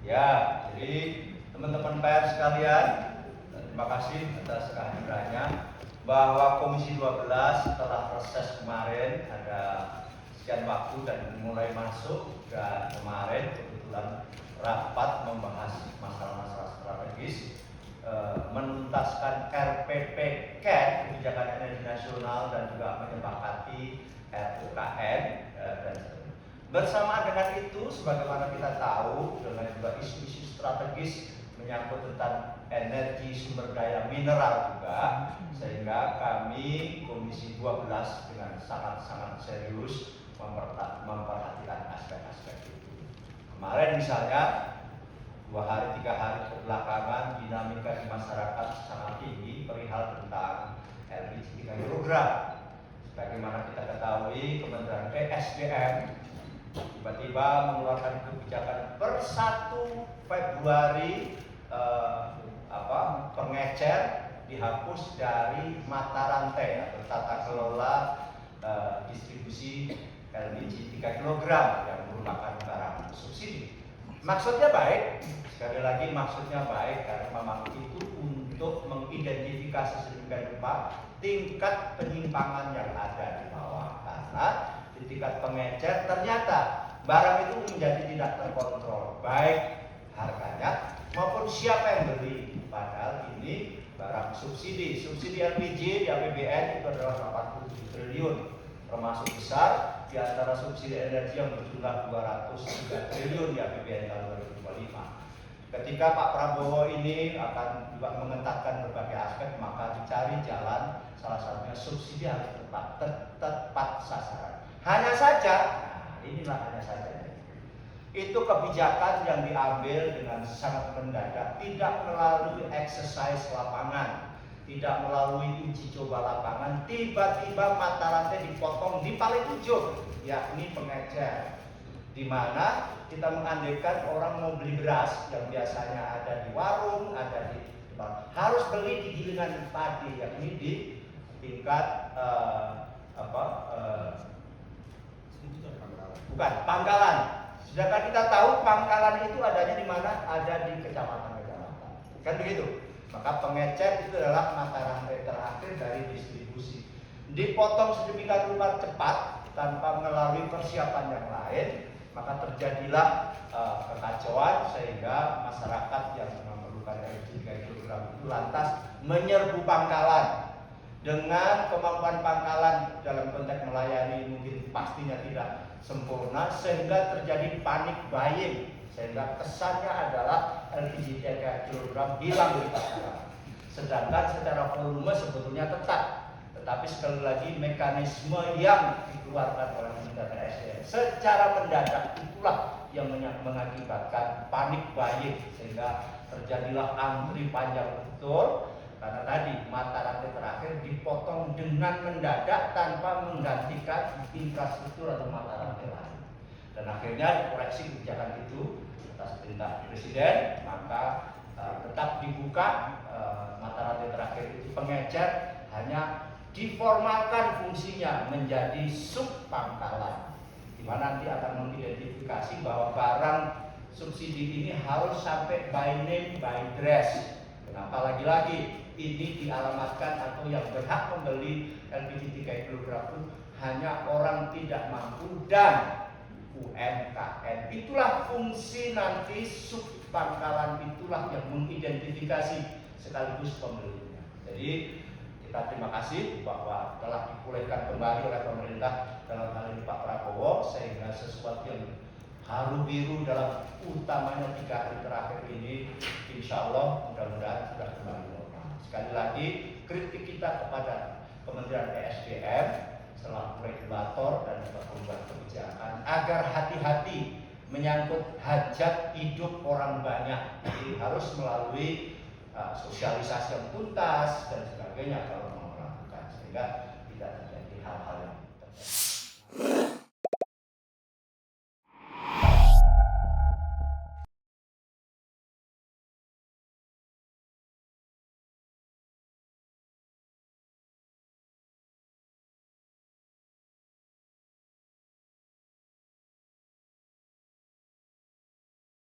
Ya, jadi teman-teman pers sekalian, terima kasih atas kehadirannya. Bahwa Komisi 12 setelah reses kemarin ada sekian waktu dan mulai masuk, dan kemarin kebetulan rapat membahas masalah-masalah strategis, menuntaskan RPPK kebijakan energi nasional dan juga menyepakati RUKN dan bersama dengan itu, sebagaimana kita tahu dengan juga isu-isu strategis menyangkut tentang energi sumber daya mineral juga, sehingga kami Komisi 12 dengan sangat-sangat serius memperhatikan aspek-aspek itu. Kemarin misalnya 2 hari 3 hari kebelakangan dinamika di masyarakat sangat tinggi perihal tentang LPG 3 kg. Sebagaimana kita ketahui, Kementerian ESDM tiba-tiba mengeluarkan kebijakan per 1 Februari pengecer dihapus dari mata rantai atau tata kelola distribusi LPG 3 kg yang merupakan barang subsidi. Maksudnya baik, sekali lagi maksudnya baik, karena memang itu untuk mengidentifikasi sedemikian rupa tingkat penyimpangan yang ada di bawah, karena di tingkat pengecer ternyata barang itu menjadi tidak terkontrol, baik harganya maupun siapa yang beli. Padahal ini barang subsidi LPG di APBN itu adalah 87 triliun, termasuk besar di antara subsidi energi yang berjumlah 203 triliun di APBN tahun 2025. Ketika Pak Prabowo ini akan juga mengentatkan berbagai aspek, maka dicari jalan, salah satunya subsidi harus tepat sasaran. Hanya saja, inilah hanya saja, itu kebijakan yang diambil dengan sangat mendadak, tidak melalui exercise lapangan, tidak melalui uji coba lapangan. Tiba-tiba mata rantai dipotong di paling ujung, yakni pengecer, di mana kita mengandaikan orang mau beli beras yang biasanya ada di warung, ada di harus beli di gilingan padi, yakni di tingkat pangkalan. Sedangkan kita tahu pangkalan itu adanya di mana? Ada di kecamatan-kecamatan. Kan begitu? Maka pengecer itu adalah mata rantai terakhir dari distribusi. Dipotong sedemikian rupa cepat tanpa melalui persiapan yang lain, maka terjadilah kekacauan, sehingga masyarakat yang memerlukan LPG 3 kg itu lantas menyerbu pangkalan. Dengan kemampuan pangkalan dalam konteks melayani mungkin pastinya tidak sempurna, sehingga terjadi panik buying, sehingga kesannya adalah LPG 3 kg hilang di pasaran. Sedangkan secara volume sebetulnya tetap, tetapi sekali lagi mekanisme yang dikeluarkan oleh Kementerian ESDM secara mendadak itulah yang mengakibatkan panik buying, sehingga terjadilah antri panjang betul. Karena tadi mata rantai terakhir dipotong dengan mendadak tanpa menggantikan infrastruktur atau mata rantai lain. Dan akhirnya dikoreksi kebijakan itu atas perintah Presiden, maka tetap dibuka mata rantai terakhir itu pengecer, hanya diformalkan fungsinya menjadi sub pangkalan, di mana nanti akan mengidentifikasi bahwa barang subsidi ini harus sampai by name by address. Kenapa lagi-lagi ini dialamatkan atau yang berhak membeli LPG 3 kg itu hanya orang tidak mampu dan UMKM. Itulah fungsi nanti sub pangkalan, itulah yang mengidentifikasi sekaligus pembelinya. Jadi kita terima kasih bahwa telah dipulihkan kembali oleh pemerintah dalam hal ini Pak Prabowo, sehingga sesuatu yang haru biru dalam utamanya 3 hari terakhir ini insya Allah mudah-mudahan sudah kembali normal. Sekali lagi kritik kita kepada Kementerian ESDM selaku regulator dan juga pembuat kebijakan agar hati-hati menyangkut hajat hidup orang banyak. Jadi harus melalui sosialisasi yang tuntas dan sebagainya kalau mau melakukan, sehingga tidak terjadi hal-hal yang